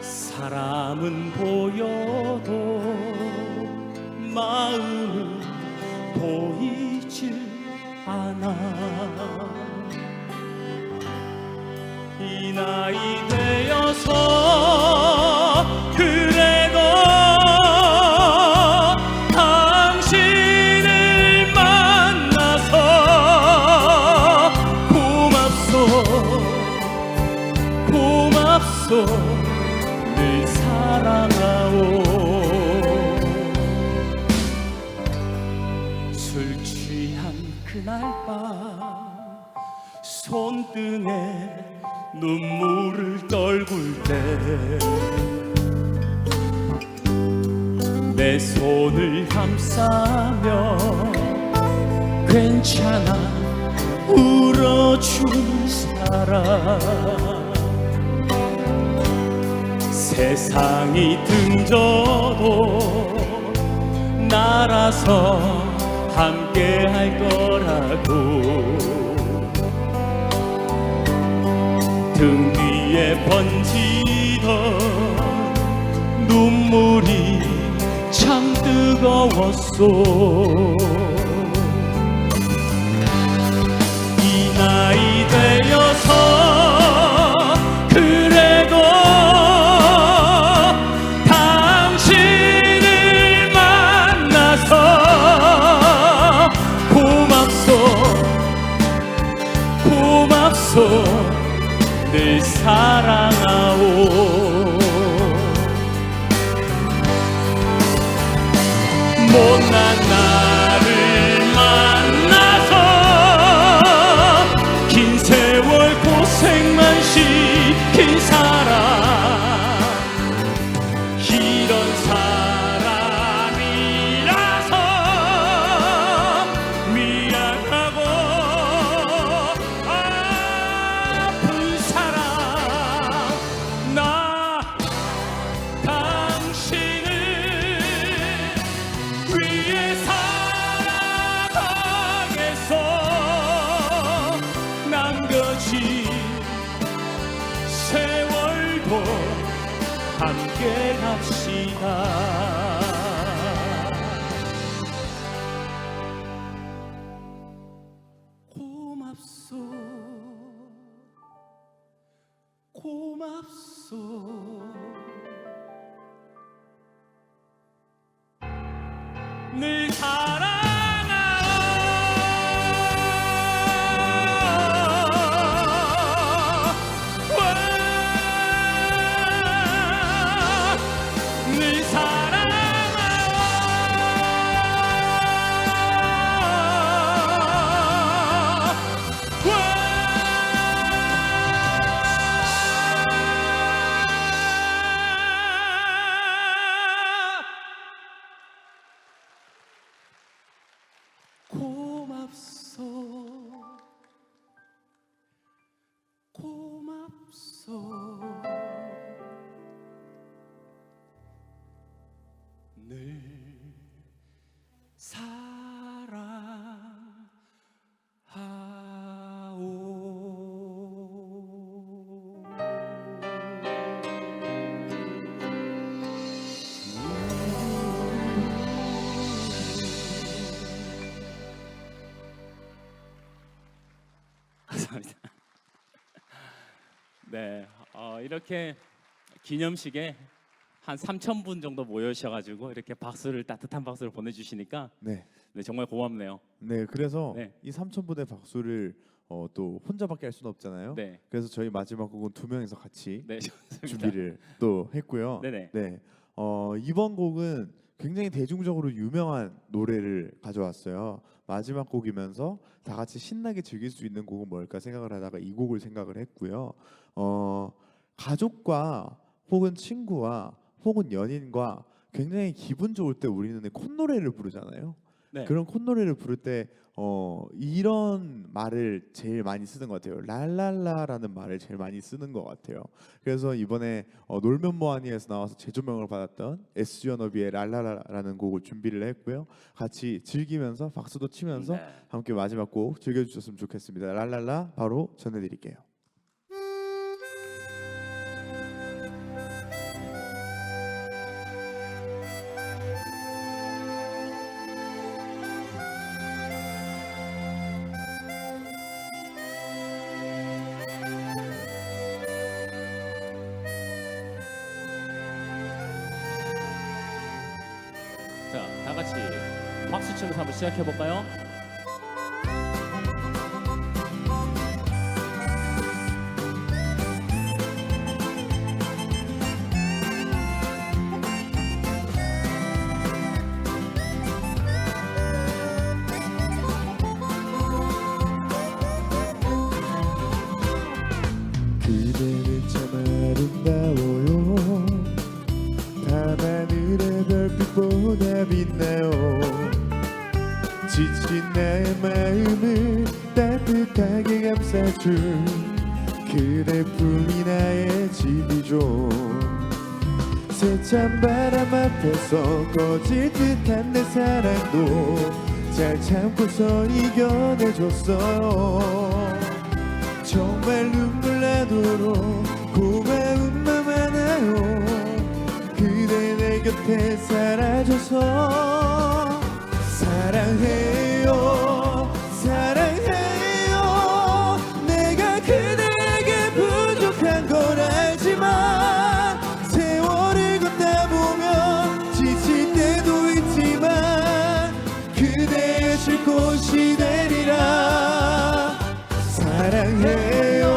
사람은 보여도 마음은 보이질 않아 이 나이 되어서 그래도 당신을 만나서 고맙소 늘 사랑하오 술 취한 그날 밤 손등에 눈물을 떨굴 때 내 손을 감싸며 괜찮아 울어준 사람 세상이 등져도 날아서 함께 할 거라고 등 뒤에 번지던 눈물이 참 뜨거웠소 이 나이 되어서 그래도 당신을 만나서 고맙소 늘 사랑하오 못난 나를 만나서 긴 세월 고생 함께 갑시다. 고맙소 고맙소 늘 고맙소 고맙소 늘 감사합니다. 네, 이렇게 기념식에 한 3,000분 정도 모여셔가지고 이렇게 박수를 따뜻한 박수를 보내주시니까 네. 네, 정말 고맙네요. 네, 그래서 네. 이 3,000분의 박수를 또 혼자밖에 할 수는 없잖아요. 네, 그래서 저희 마지막 곡은 2명이서 같이 네, 좋습니다. 준비를 또 했고요. 네네. 네, 이번 곡은 굉장히 대중적으로 유명한 노래를 가져왔어요. 마지막 곡이면서 다 같이 신나게 즐길 수 있는 곡은 뭘까 생각을 하다가 이 곡을 생각을 했고요. 가족과 혹은 친구와 혹은 연인과 굉장히 기분 좋을 때 우리는 콧노래를 부르잖아요. 네. 그런 콧노래를 부를 때 이런 말을 제일 많이 쓰는 것 같아요. 랄랄라라는 말을 제일 많이 쓰는 것 같아요. 그래서 이번에 놀면 뭐하니에서 나와서 재조명을 받았던 SG워너비의 랄랄라라는 곡을 준비를 했고요. 같이 즐기면서 박수도 치면서 네. 함께 마지막 곡 즐겨주셨으면 좋겠습니다. 랄랄라 바로 전해드릴게요. 자, 다 같이 박수 치면서 한번 시작해 볼까요? 그대는 참 아름다워요. 밤하늘의 별빛보다 빛나요. 지친 나의 마음을 따뜻하게 감싸줄 그대뿐이 나의 집이죠. 세찬 바람 앞에서 꺼질 듯한 내 사랑도 잘 참고서 이겨내줬어요. 정말 눈물 나도록 고마운 맘 하나요. 그대 내 곁에 사라져서 사랑해요 사랑해요. 내가 그대에게 부족한 걸 알지만 세월을 걷다 보면 지칠 때도 있지만 그대의 쉴 곳이 되리라. 사랑해요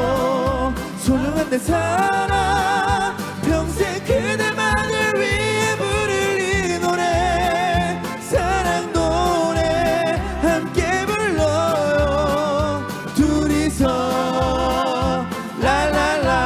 소중한 내 사랑. 평생 그대만을 위해 부를 이 노래 사랑 노래 함께 불러요. 둘이서 랄랄라.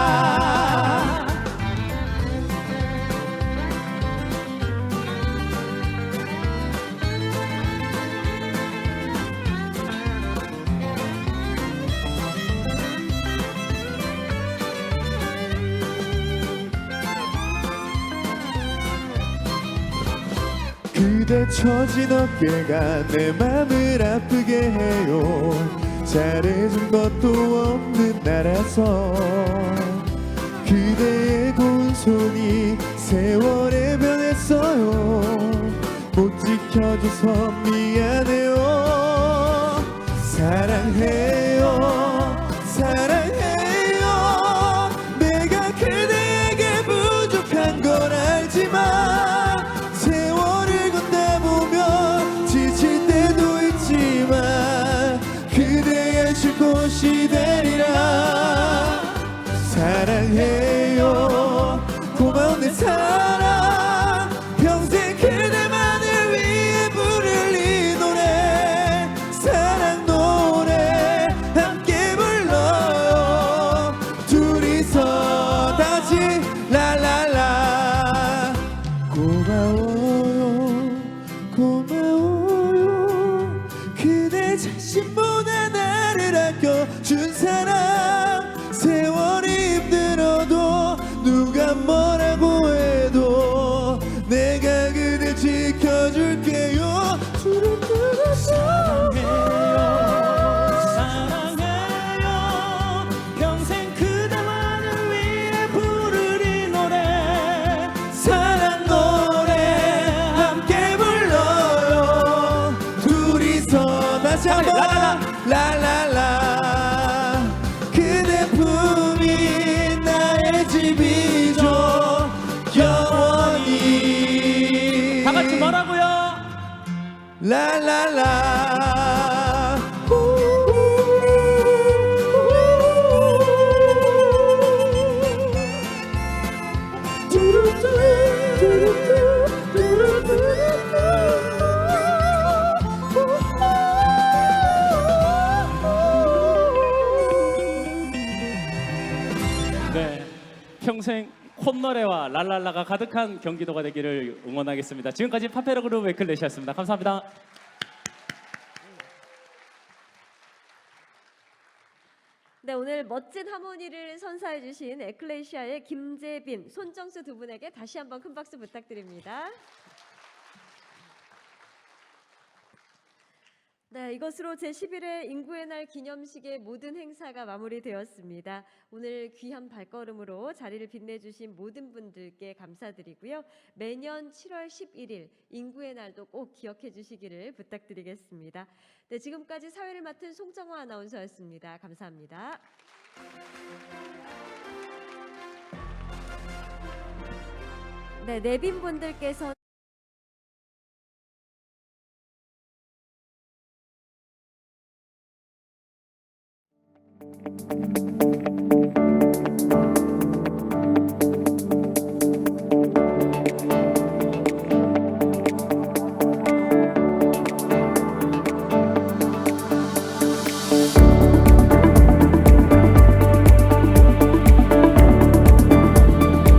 그대 처진 어깨가 내 맘을 아프게 해요. 잘해준 것도 없는 나라서 그대의 고운 손이 세월에 변했어요. 못 지켜줘서 미안해요. 사랑해요 사랑해요. 내가 그대에게 부족한 걸 알지만 세월을 걷다 보면 지칠 때도 있지만 그대의 쉴 곳이 되리라. 사랑해요 고마운 내 사랑. 평생 그대만을 위해 부를 이 노래 사랑 노래 함께 불러요. 둘이서 다시 라라라. 고마워요 고마워요. 그대 자신보다 나를 아껴준 사람. 세월이 힘들어도 누가 뭐라고 해도 내가 그대 지켜줄게요. 사랑해요 평생 그대만을 위해 부를 이 노래 사랑 노래 함께 불러요. 둘이서 다시 한번 라라라. 그대 품이 나의 집이죠 영원히. 다 같이 뭐라고요? 라라라. 네, 평생 콧노래와 랄랄라가 가득한 경기도가 되기를 응원하겠습니다. 지금까지 파페로 그룹 에클레시아였습니다. 감사합니다. 네, 오늘 멋진 하모니를 선사해 주신 에클레시아의 김재빈, 손정수 두 분에게 다시 한번 큰 박수 부탁드립니다. 네, 이것으로 제11회 인구의 날 기념식의 모든 행사가 마무리되었습니다. 오늘 귀한 발걸음으로 자리를 빛내주신 모든 분들께 감사드리고요. 매년 7월 11일 인구의 날도 꼭 기억해 주시기를 부탁드리겠습니다. 네, 지금까지 사회를 맡은 송정화 아나운서였습니다. 감사합니다. 네, 내빈 분들께서